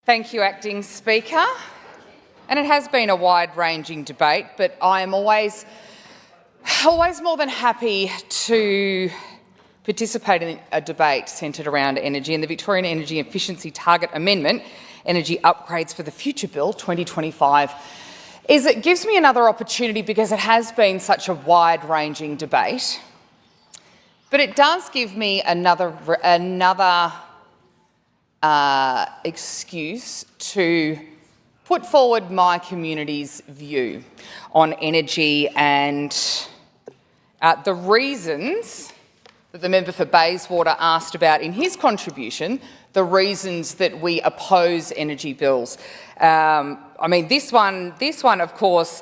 Thank you, Acting Speaker. And it has been a wide-ranging debate, but I am always more than happy to participate in a debate centred around energy, and the Victorian Energy Efficiency Target Amendment, Energy Upgrades for the Future Bill 2025, it gives me another opportunity because it has been such a wide-ranging debate, but it does give me another excuse to put forward my community's view on energy and the reasons that the member for Bayswater asked about in his contribution, the reasons that we oppose energy bills. I mean, this one, of course,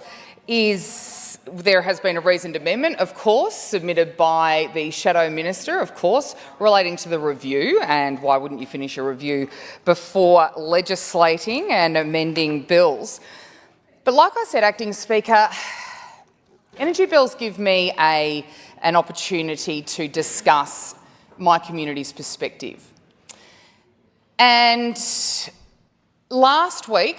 there has been a reasoned amendment, of course, submitted by the Shadow Minister, of course, relating to the review, and why wouldn't you finish a review before legislating and amending bills? But like I said, Acting Speaker, energy bills give me an opportunity to discuss my community's perspective. And last Sunday,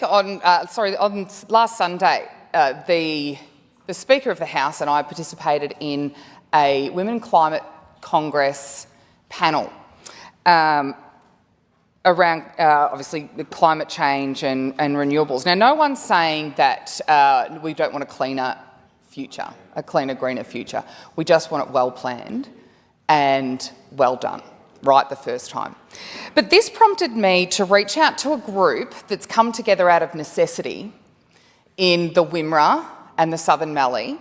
the Speaker of the House and I participated in a Women Climate Congress panel around, obviously, the climate change and renewables. Now, no one's saying that we don't want a cleaner future, a cleaner, greener future. We just want it well planned and well done, right the first time. But this prompted me to reach out to a group that's come together out of necessity in the Wimmera and the Southern Mallee.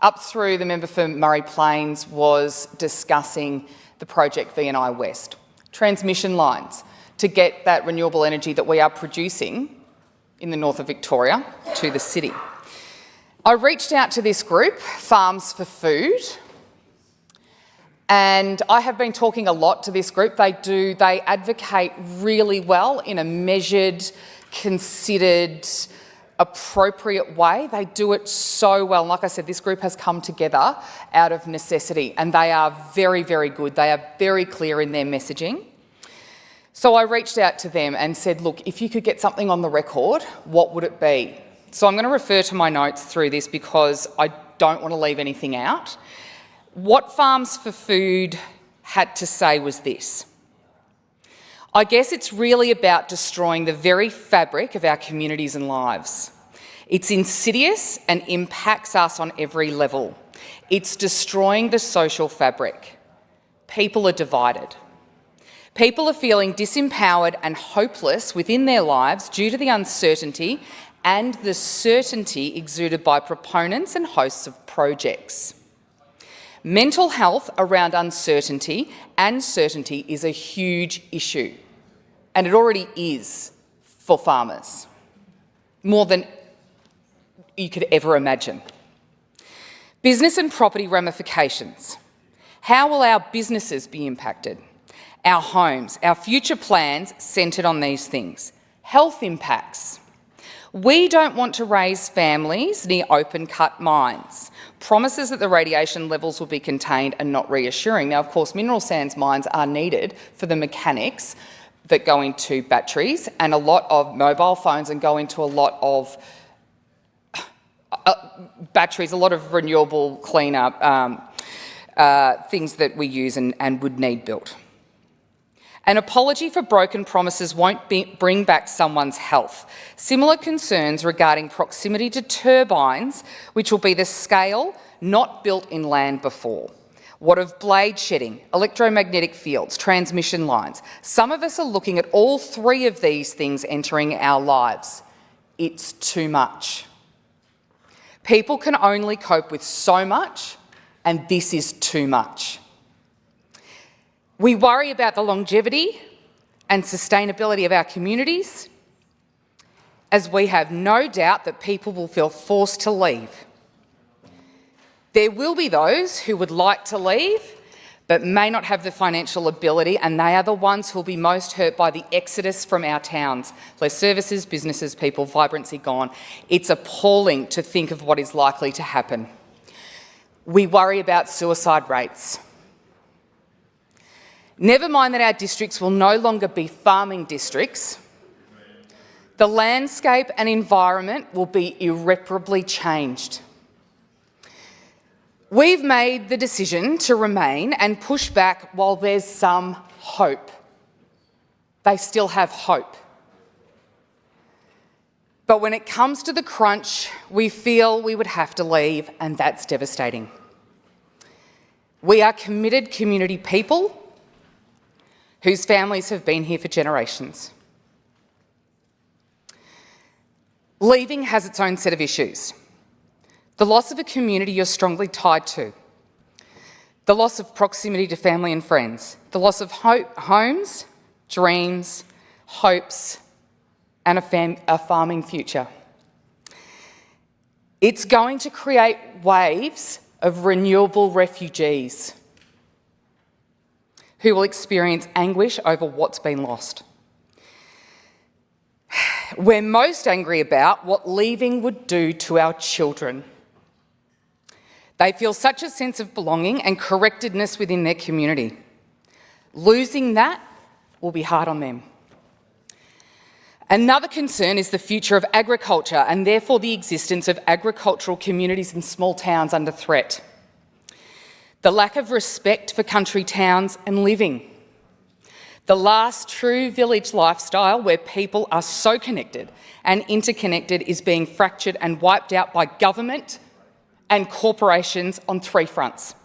Up through the member for Murray Plains was discussing the project VNI West, transmission lines to get that renewable energy that we are producing in the north of Victoria to the city. I reached out to this group, Farms for Food, and I have been talking a lot to this group. They advocate really well in a measured, considered, appropriate way. They do it so well. And like I said, this group has come together out of necessity, and they are very, very good. They are very clear in their messaging. So I reached out to them and said, look, if you could get something on the record, what would it be? So I'm going to refer to my notes through this because I don't want to leave anything out. What Farms for Food had to say was this: I guess it's really about destroying the very fabric of our communities and lives. It's insidious and impacts us on every level. It's destroying the social fabric. People are divided. People are feeling disempowered and hopeless within their lives due to the uncertainty and the certainty exuded by proponents and hosts of projects. Mental health around uncertainty and certainty is a huge issue, and it already is for farmers, more than you could ever imagine. Business and property ramifications. How will our businesses be impacted? Our homes, our future plans centred on these things. Health impacts. We don't want to raise families near open-cut mines. Promises that the radiation levels will be contained are not reassuring. Now, of course, mineral sands mines are needed for the mechanics that go into batteries and a lot of mobile phones and go into a lot of batteries, a lot of renewable cleaner things that we use and would need built. An apology for broken promises won't bring back someone's health. Similar concerns regarding proximity to turbines, which will be the scale not built in land before. What of blade shedding, electromagnetic fields, transmission lines? Some of us are looking at all three of these things entering our lives. It's too much. People can only cope with so much, and this is too much. We worry about the longevity and sustainability of our communities, as we have no doubt that people will feel forced to leave. There will be those who would like to leave but may not have the financial ability, and they are the ones who will be most hurt by the exodus from our towns. Less services, businesses, people, vibrancy gone. It's appalling to think of what is likely to happen. We worry about suicide rates. Never mind that our districts will no longer be farming districts, the landscape and environment will be irreparably changed. We've made the decision to remain and push back while there's some hope. They still have hope. But when it comes to the crunch, we feel we would have to leave, and that's devastating. We are committed community people whose families have been here for generations. Leaving has its own set of issues. The loss of a community you're strongly tied to, the loss of proximity to family and friends, the loss of homes, dreams, hopes, and a farming future. It's going to create waves of renewable refugees who will experience anguish over what's been lost. We're most angry about what leaving would do to our children. They feel such a sense of belonging and correctedness within their community. Losing that will be hard on them. Another concern is the future of agriculture and therefore the existence of agricultural communities in small towns under threat. The lack of respect for country towns and living. The last true village lifestyle where people are so connected and interconnected is being fractured and wiped out by government and corporations on three fronts.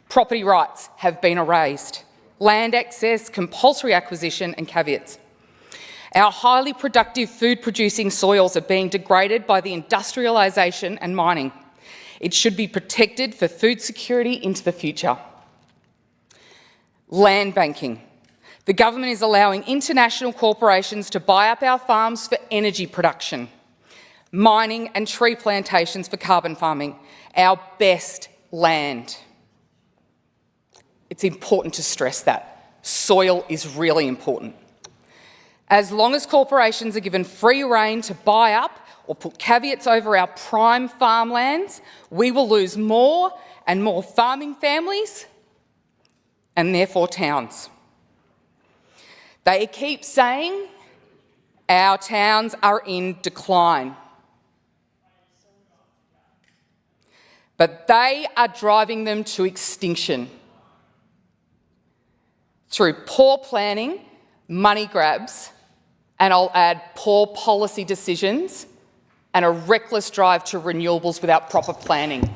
Property rights have been erased. Land access, compulsory acquisition and caveats. Our highly productive food-producing soils are being degraded by the industrialisation and mining. It should be protected for food security into the future. Land banking. The government is allowing international corporations to buy up our farms for energy production, mining and tree plantations for carbon farming, our best land. It's important to stress that. Soil is really important. As long as corporations are given free rein to buy up or put caveats over our prime farmlands, we will lose more and more farming families and therefore towns. They keep saying our towns are in decline. But they are driving them to extinction through poor planning, money grabs, and I'll add poor policy decisions and a reckless drive to renewables without proper planning.